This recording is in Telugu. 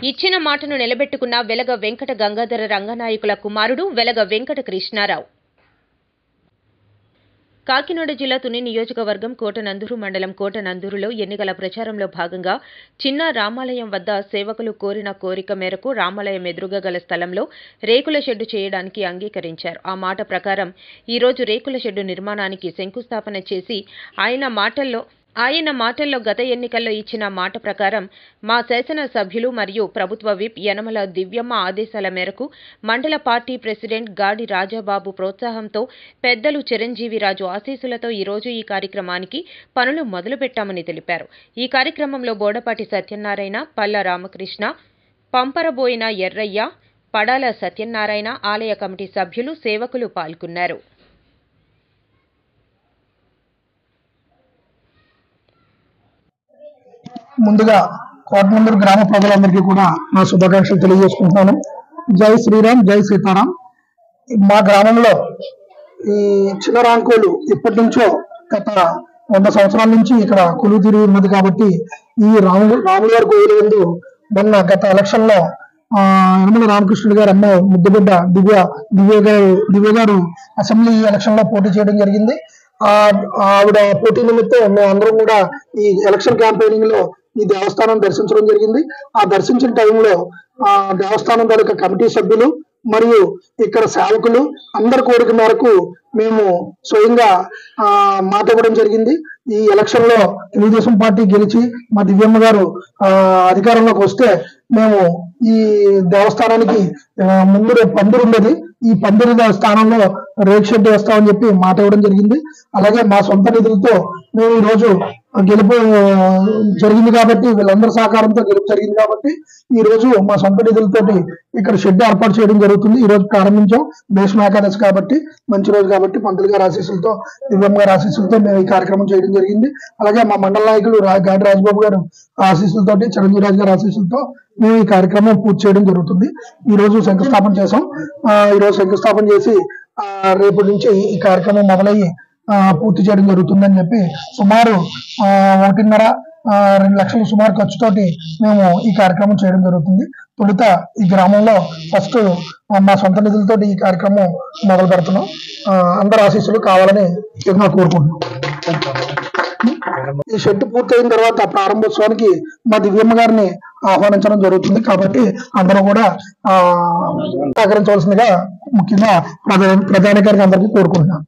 ఇచ్చిన మాటను నిలబెట్టుకున్న వెలగ వెంకట గంగాధర రంగనాయకుల కుమారుడు వెలగ వెంకట కృష్ణారావు. కాకినాడ జిల్లా తుని నియోజకవర్గం కోటనందూరు మండలం కోటనందూరులో ఎన్నికల ప్రచారంలో భాగంగా చిన్న రామాలయం వద్ద సేవకులు కోరిన కోరిక మేరకు రామాలయం ఎదురుగా గల స్థలంలో రేకుల షెడ్డు చేయడానికి అంగీకరించారు. ఆ మాట ప్రకారం ఈరోజు రేకుల షెడ్డు నిర్మాణానికి శంకుస్థాపన చేసి ఆయన మాటల్లో గత ఎన్నికల్లో ఇచ్చిన మాట ప్రకారం మా శాసనసభ్యులు మరియు ప్రభుత్వ విప్ యనమల దివ్యమ్మ ఆదేశాల మేరకు మండల పార్టీ ప్రెసిడెంట్ గాడి రాజాబాబు ప్రోత్సాహంతో పెద్దలు చిరంజీవిరాజు ఆశీస్సులతో ఈరోజు ఈ కార్యక్రమానికి పనులు మొదలుపెట్టామని తెలిపారు. ఈ కార్యక్రమంలో బోడపాటి సత్యనారాయణ, పల్ల రామకృష్ణ, పంపరబోయిన ఎర్రయ్య, పడాల సత్యనారాయణ, ఆలయ కమిటీ సభ్యులు, సేవకులు పాల్గొన్నారు. ముందుగా కోటనందూరు గ్రామ ప్రజలందరికీ కూడా నా శుభాకాంక్షలు తెలియజేసుకుంటున్నాను. జై శ్రీరామ్, జై సీతారాం. మా గ్రామంలో ఈ చిన్న రాంకోలు ఇప్పటి నుంచో గత 100 సంవత్సరాల నుంచి ఇక్కడ కొలువు తీరి ఉన్నది. కాబట్టి ఈ రాముల వారి కోయిల ముందు మొన్న గత ఎలక్షన్ లో యనమల రామకృష్ణుడు గారు అమ్మ ముద్దుబిడ్డ దివ్య గారు అసెంబ్లీ ఎలక్షన్ లో పోటీ చేయడం జరిగింది. ఆవిడ పోటీ నిమిత్తం మేము అందరం కూడా ఈ ఎలక్షన్ క్యాంపెయినింగ్ లో ఈ దేవస్థానం దర్శించడం జరిగింది. ఆ దర్శించిన టైంలో దేవస్థానం తాలూకా కమిటీ సభ్యులు మరియు ఇక్కడ సేవకులు అందరి కోరిక మేరకు మేము స్వయంగా మాట ఇవ్వడం జరిగింది. ఈ ఎలక్షన్ లో తెలుగుదేశం పార్టీ గెలిచి మా దివ్యమ్మ గారు అధికారంలోకి వస్తే మేము ఈ దేవస్థానానికి ముందు పందిరి ఉండేది, ఈ పందిరి స్థానంలో రేక్ షెడ్ వేస్తామని చెప్పి మాట ఇవ్వడం జరిగింది. అలాగే మా సొంత నిధులతో మేము ఈ రోజు గెలుపు జరిగింది కాబట్టి, వీళ్ళందరి సహకారంతో గెలుపు జరిగింది కాబట్టి ఈ రోజు మా సొంత నిధులతోటి ఇక్కడ షెడ్ ఏర్పాటు చేయడం జరుగుతుంది. ఈ రోజు ప్రారంభించాం. భీష్మ ఏకాదశి కాబట్టి మంచి రోజు కాబట్టి పంతులు గారి ఆశీస్సులతో, దివ్యమ్మ గారి ఆశీస్సులతో మేము ఈ కార్యక్రమం చేయడం జరిగింది. అలాగే మా మండల నాయకులు గాడి రాజబాబు గారు ఆశీస్సులతోటి, చిరంజీవిరాజు గారి ఆశీస్సులతో మేము ఈ కార్యక్రమం పూర్తి చేయడం జరుగుతుంది. ఈ రోజు శంకుస్థాపన చేసాం. ఈ రోజు శంకుస్థాపన చేసి రేపటి నుంచి ఈ కార్యక్రమం మొదలయ్యి పూర్తి చేయడం జరుగుతుందని చెప్పి సుమారు 1.5-2 లక్షల సుమారు ఖర్చుతోటి మేము ఈ కార్యక్రమం చేయడం జరుగుతుంది. తొలుత ఈ గ్రామంలో ఫస్ట్ మా సొంత నిధులతో ఈ కార్యక్రమం మొదలు పెడుతున్నాం. అందరి ఆశీస్సులు కావాలని కోరుకుంటున్నాం. ఈ షెడ్ పూర్తయిన తర్వాత ప్రారంభోత్సవానికి మా దివ్యమ్మ గారిని ఆహ్వానించడం జరుగుతుంది. కాబట్టి అందరూ కూడా సహకరించవలసిందిగా ముఖ్యంగా ప్రధానికారికి అందరికీ కోరుకుంటున్నాం.